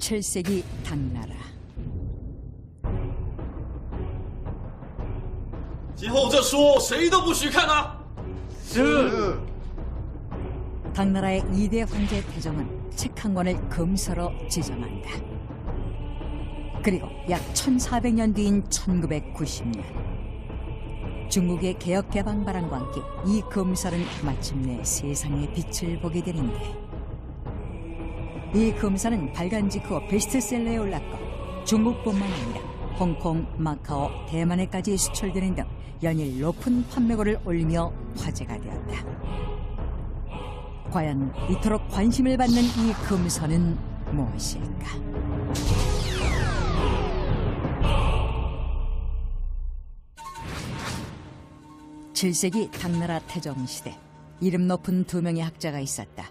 7세기 당나라. 今后这书谁都不许看啊！ 是。 당나라의 2대 황제 태종은 책 한 권을 금서로 지정한다. 그리고 약 1400년 뒤인 1990년 중국의 개혁 개방 바람과 함께 이 금서는 마침내 세상의 빛을 보게 되는데, 이 금서는 발간 직후 베스트셀러에 올랐고 중국뿐만 아니라 홍콩, 마카오, 대만에까지 수출되는 등 연일 높은 판매고를 올리며 화제가 되었다. 과연 이토록 관심을 받는 이 금서는 무엇일까? (7세기) 당나라 태종시대, 이름 높은 두 명의 학자가 있었다.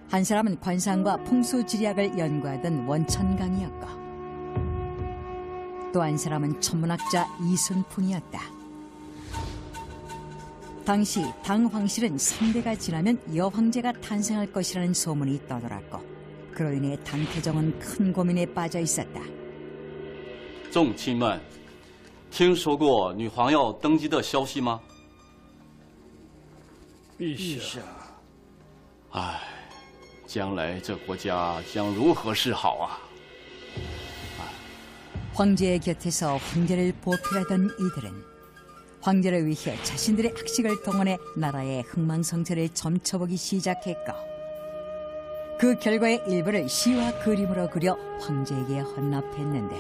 한 사람은 관상과 풍수지리학을 연구하던 원천강이었고, 또 한 사람은 천문학자 이순풍이었다. 당시 당 황실은 3대가 지나면 여황제가 탄생할 것이라는 소문이 떠돌았고, 그로 인해 당 태종은 큰 고민에 빠져 있었다. 众亲们，听说过女皇要登基的消息吗？ 陛下， 唉，将来这国家将如何是好啊？ 황제의 곁에서 황제를 보필하던 이들은 황제를 위해 자신들의 학식을 동원해 나라의 흥망성쇠를 점쳐보기 시작했고, 그 결과의 일부를 시와 그림으로 그려 황제에게 헌납했는데,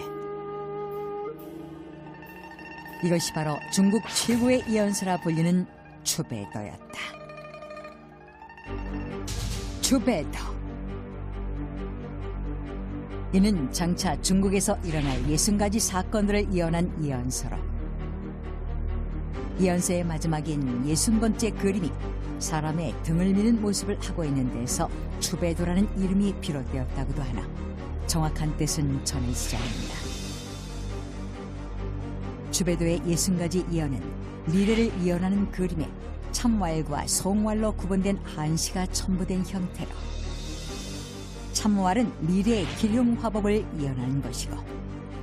이것이 바로 중국 최고의 예언서라 불리는 추배도였다. 추배도. 이는 장차 중국에서 일어날 60가지 사건들을 예언한 예언서로, 예언서의 마지막인 60번째 그림이 사람의 등을 미는 모습을 하고 있는 데서 추배도라는 이름이 비롯되었다고도 하나 정확한 뜻은 전해지지 않는다. 추배도의 60가지 예언은 미래를 예언하는 그림에 참왈과 송왈로 구분된 한시가 첨부된 형태로, 참왈은 미래의 기륭화법을 예언하는 것이고,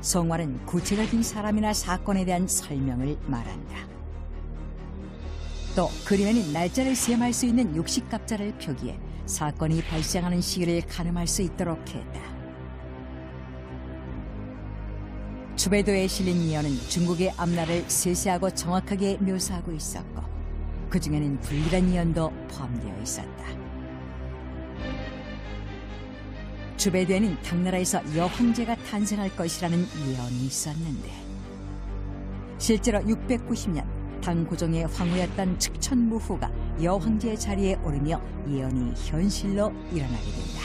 송왈은 구체적인 사람이나 사건에 대한 설명을 말한다. 또 그림에는 날짜를 셈할 수 있는 육식갑자를 표기해 사건이 발생하는 시기를 가늠할 수 있도록 했다. 추배도에 실린 예언은 중국의 앞날을 세세하고 정확하게 묘사하고 있었고, 그 중에는 불길한 예언도 포함되어 있었다. 추배도에는 당나라에서 여황제가 탄생할 것이라는 예언이 있었는데, 실제로 690년 당 고종의 황후였던 측천무후가 여황제의 자리에 오르며 예언이 현실로 일어나게 된다.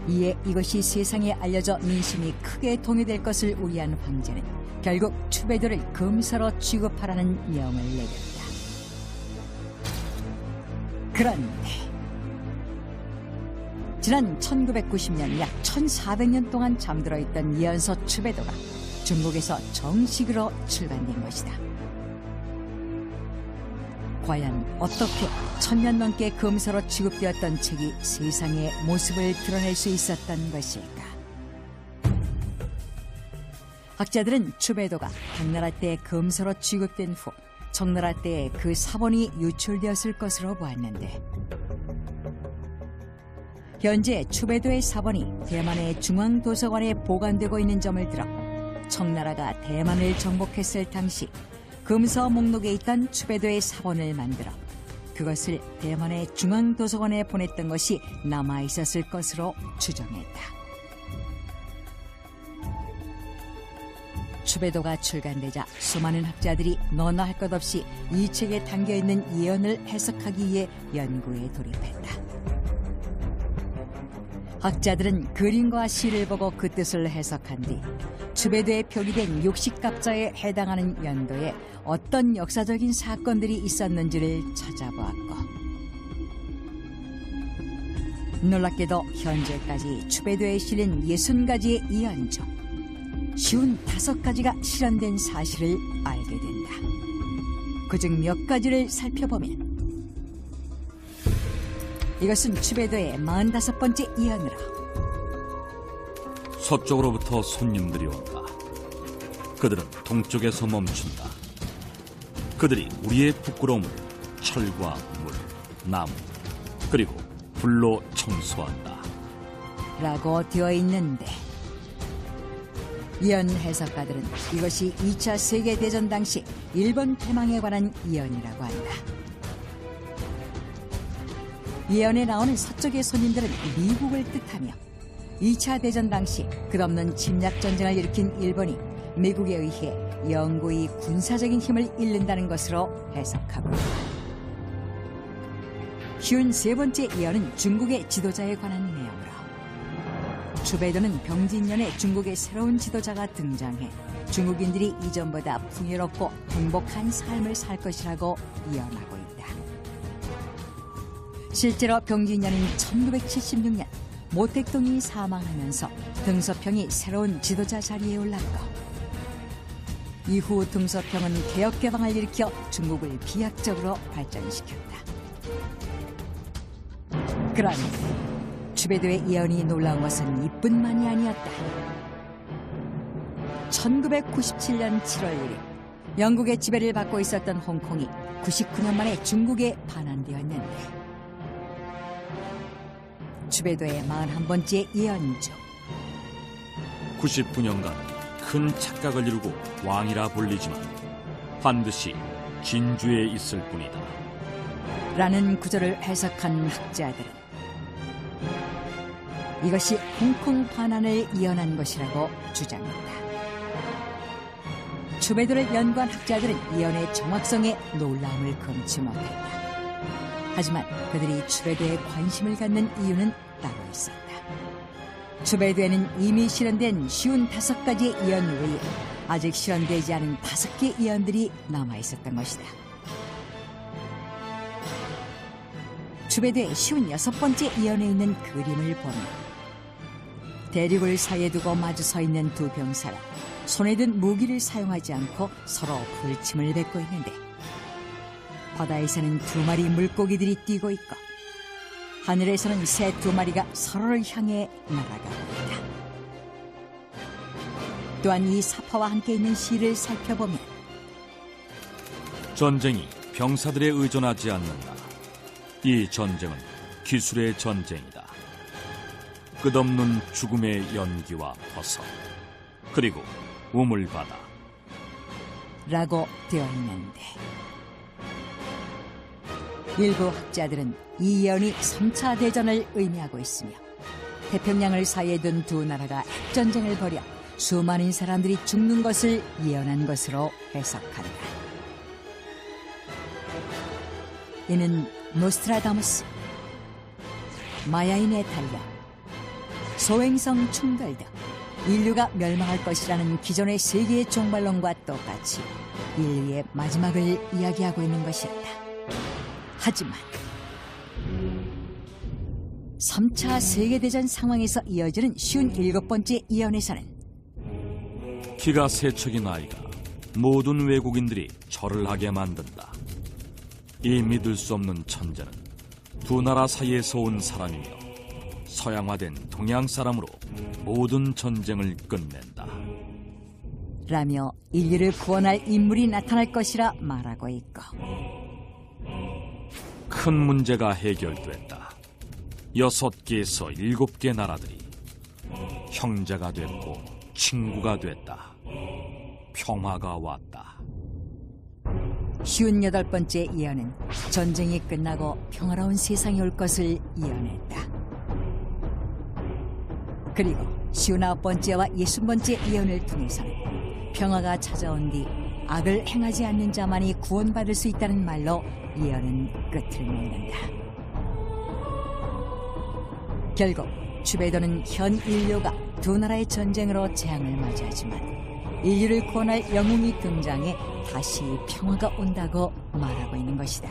이에 이것이 세상에 알려져 민심이 크게 동요될 것을 우려한 황제는 결국 추배도를 금서로 취급하라는 명을 내렸다. 그런데 지난 1990년 약 1400년 동안 잠들어 있던 예언서 추배도가 중국에서 정식으로 출간된 것이다. 과연 어떻게 1000년 넘게 금서로 취급되었던 책이 세상의 모습을 드러낼 수 있었던 것일까? 학자들은 추배도가 당나라 때 금서로 취급된 후 청나라 때에 그 사본이 유출되었을 것으로 보았는데, 현재 추배도의 사본이 대만의 중앙도서관에 보관되고 있는 점을 들어 청나라가 대만을 정복했을 당시 금서 목록에 있던 추배도의 사본을 만들어 그것을 대만의 중앙도서관에 보냈던 것이 남아있었을 것으로 추정했다. 추배도가 출간되자 수많은 학자들이 너나 할 것 없이 이 책에 담겨있는 예언을 해석하기 위해 연구에 돌입했다. 학자들은 그림과 시를 보고 그 뜻을 해석한 뒤 추배도에 표기된 육식갑자에 해당하는 연도에 어떤 역사적인 사건들이 있었는지를 찾아보았고, 놀랍게도 현재까지 추배도에 실린 60가지의 예언 중 55가지가 실현된 사실을 알게 된다. 그중 몇 가지를 살펴보면 이것은 추베도의 45번째 예언이라. 서쪽으로부터 손님들이 온다. 그들은 동쪽에서 멈춘다. 그들이 우리의 부끄러움을 철과 물, 나무, 그리고 불로 청소한다. 라고 되어 있는데, 예언 해석가들은 이것이 2차 세계대전 당시 일본 패망에 관한 예언이라고 한다. 예언에 나오는 서쪽의 손님들은 미국을 뜻하며 2차 대전 당시 끝없는 침략 전쟁을 일으킨 일본이 미국에 의해 영구히 군사적인 힘을 잃는다는 것으로 해석하고 있다. 쉬운 세 번째 예언은 중국의 지도자에 관한 내용으로, 추베도는 병진년에 중국의 새로운 지도자가 등장해 중국인들이 이전보다 풍요롭고 행복한 삶을 살 것이라고 예언하고 있다. 실제로 병진년인 1976년 모택동이 사망하면서 등소평이 새로운 지도자 자리에 올랐고, 이후 등소평은 개혁개방을 일으켜 중국을 비약적으로 발전시켰다. 그런데 추베도의 예언이 놀라운 것은 이뿐만이 아니었다. 1997년 7월 1일 영국의 지배를 받고 있었던 홍콩이 99년 만에 중국에 반환되었는데, 추베도의 41번째 예언 중 99년간 큰 착각을 이루고 왕이라 불리지만 반드시 진주에 있을 뿐이다. 라는 구절을 해석한 학자들은 이것이 홍콩 반환을 예언한 것이라고 주장한다. 추베도를 연구한 학자들은 예언의 정확성에 놀라움을 금치 못했다. 하지만 그들이 추베도에 관심을 갖는 이유는 따로 있었다. 추베도에는 이미 실현된 쉬운 5가지의 예언 외에 아직 실현되지 않은 5개 예언들이 남아있었던 것이다. 추베도의 쉬운 6번째 예언에 있는 그림을 보면 대륙을 사이에 두고 마주 서 있는 두 병사가 손에 든 무기를 사용하지 않고 서로 불침을 뱉고 있는데, 바다에서는 2마리 물고기들이 뛰고 있고 하늘에서는 새 2마리가 서로를 향해 날아가고 있다. 또한 이 사파와 함께 있는 시를 살펴보면 전쟁이 병사들에 의존하지 않는다. 이 전쟁은 기술의 전쟁이다. 끝없는 죽음의 연기와 버섯, 그리고 우물바다 라고 되어 있는데, 일부 학자들은 이 예언이 3차 대전을 의미하고 있으며 태평양을 사이에 둔 두 나라가 핵전쟁을 벌여 수많은 사람들이 죽는 것을 예언한 것으로 해석한다. 이는 노스트라다무스, 마야인의 달력, 소행성 충돌 등 인류가 멸망할 것이라는 기존의 세계의 종말론과 똑같이 인류의 마지막을 이야기하고 있는 것이었다. 하지만 3차 세계대전 상황에서 이어지는 57번째 예언에서는 키가 세척인 아이가 모든 외국인들이 절을 하게 만든다. 이 믿을 수 없는 천재는 두 나라 사이에서 온 사람이며 서양화된 동양 사람으로 모든 전쟁을 끝낸다. 라며 인류를 구원할 인물이 나타날 것이라 말하고 있고, 큰 문제가 해결됐다. 6개에서 7개 나라들이 형제가 됐고 친구가 됐다. 평화가 왔다. 58번째 예언은 전쟁이 끝나고 평화로운 세상이 올 것을 예언했다. 그리고 59번째와 60번째 예언을 통해서는 평화가 찾아온 뒤 악을 행하지 않는 자만이 구원받을 수 있다는 말로 예언은 끝을 맺는다. 결국 추베도는 현 인류가 두 나라의 전쟁으로 재앙을 맞이하지만 인류를 구원할 영웅이 등장해 다시 평화가 온다고 말하고 있는 것이다.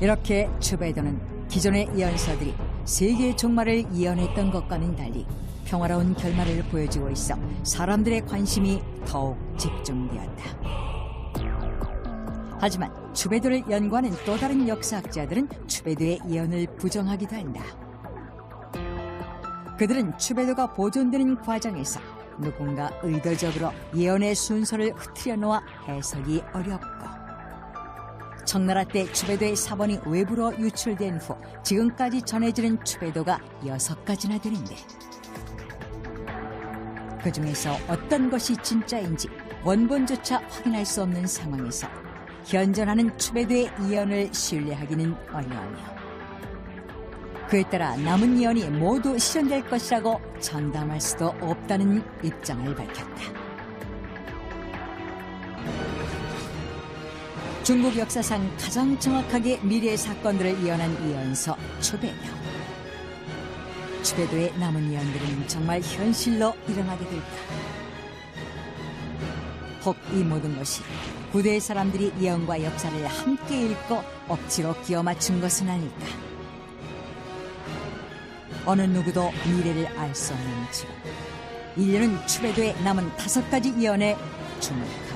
이렇게 추베도는 기존의 예언서들이 세계의 종말을 예언했던 것과는 달리 평화로운 결말을 보여주고 있어 사람들의 관심이 더욱 집중되었다. 하지만 추배도를 연구하는 또 다른 역사학자들은 추배도의 예언을 부정하기도 한다. 그들은 추배도가 보존되는 과정에서 누군가 의도적으로 예언의 순서를 흐트려 놓아 해석이 어렵고, 청나라 때 추배도의 사본이 외부로 유출된 후 지금까지 전해지는 추배도가 6가지나 되는데, 그 중에서 어떤 것이 진짜인지 원본조차 확인할 수 없는 상황에서 현존하는 추배도의 예언을 신뢰하기는 어려우며, 그에 따라 남은 예언이 모두 실현될 것이라고 장담할 수도 없다는 입장을 밝혔다. 중국 역사상 가장 정확하게 미래의 사건들을 예언한 예언서 추배도. 추배도의 남은 예언들은 정말 현실로 일어나게 될까? 혹 이 모든 것이 구대의 사람들이 예언과 역사를 함께 읽고 억지로 끼워 맞춘 것은 아닐까? 어느 누구도 미래를 알 수 없는 지금, 인류는 추배도의 남은 5가지 예언에 주목한다.